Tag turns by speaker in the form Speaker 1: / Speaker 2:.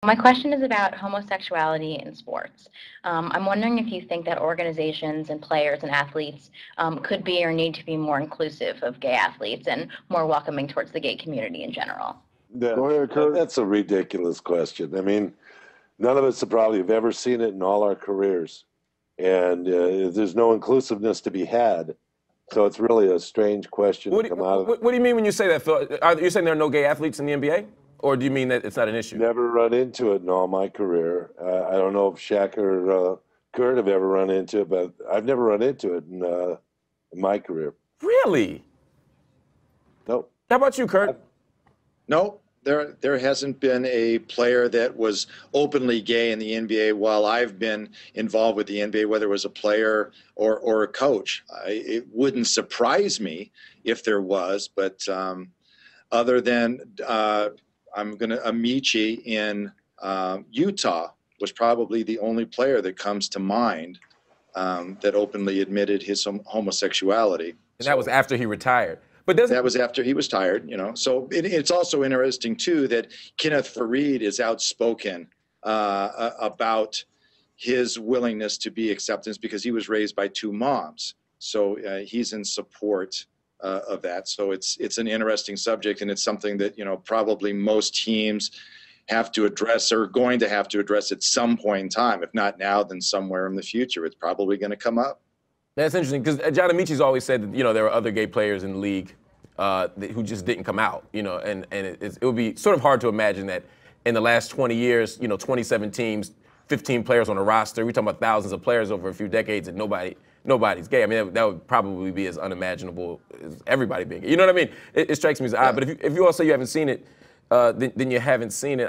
Speaker 1: My question is about homosexuality in sports. I'm wondering if you think that organizations and players and athletes could be or need to be more inclusive of gay athletes and more welcoming towards the gay community in general.
Speaker 2: Go ahead, Kurt.
Speaker 3: That's a ridiculous question. I mean, none of us have probably have ever seen it in all our careers. And there's no inclusiveness to be had. So it's really a strange question to come out of.
Speaker 2: What do you mean when you say that, Phil? Are you saying there are no gay athletes in the NBA? Or do you mean that it's not an issue?
Speaker 3: Never run into it in all my career. I don't know if Shaq or Kurt have ever run into it, but I've never run into it in my career.
Speaker 2: Really?
Speaker 3: Nope.
Speaker 2: How about you, Kurt?
Speaker 4: No, there hasn't been a player that was openly gay in the NBA while I've been involved with the NBA, whether it was a player or a coach. It wouldn't surprise me if there was, but other than Amici in Utah was probably the only player that comes to mind that openly admitted his homosexuality.
Speaker 2: And that was after he retired. But
Speaker 4: that was after he was tired, you know. So it's also interesting, too, that Kenneth Faried is outspoken about his willingness to be acceptance because he was raised by two moms. So he's in support of that. So it's an interesting subject, and it's something that, you know, probably most teams have to address or are going to have to address at some point in time. If not now, then somewhere in the future, it's probably going to come up.
Speaker 2: That's interesting because John Amici's always said that, you know, there were other gay players in the league who just didn't come out, you know, and it would be sort of hard to imagine that in the last 20 years, you know, 27 teams, 15 players on a roster, we're talking about thousands of players over a few decades and nobody's gay. I mean, that would probably be as unimaginable as everybody being gay. You know what I mean? It strikes me as odd, but if you all say you haven't seen it, then you haven't seen it.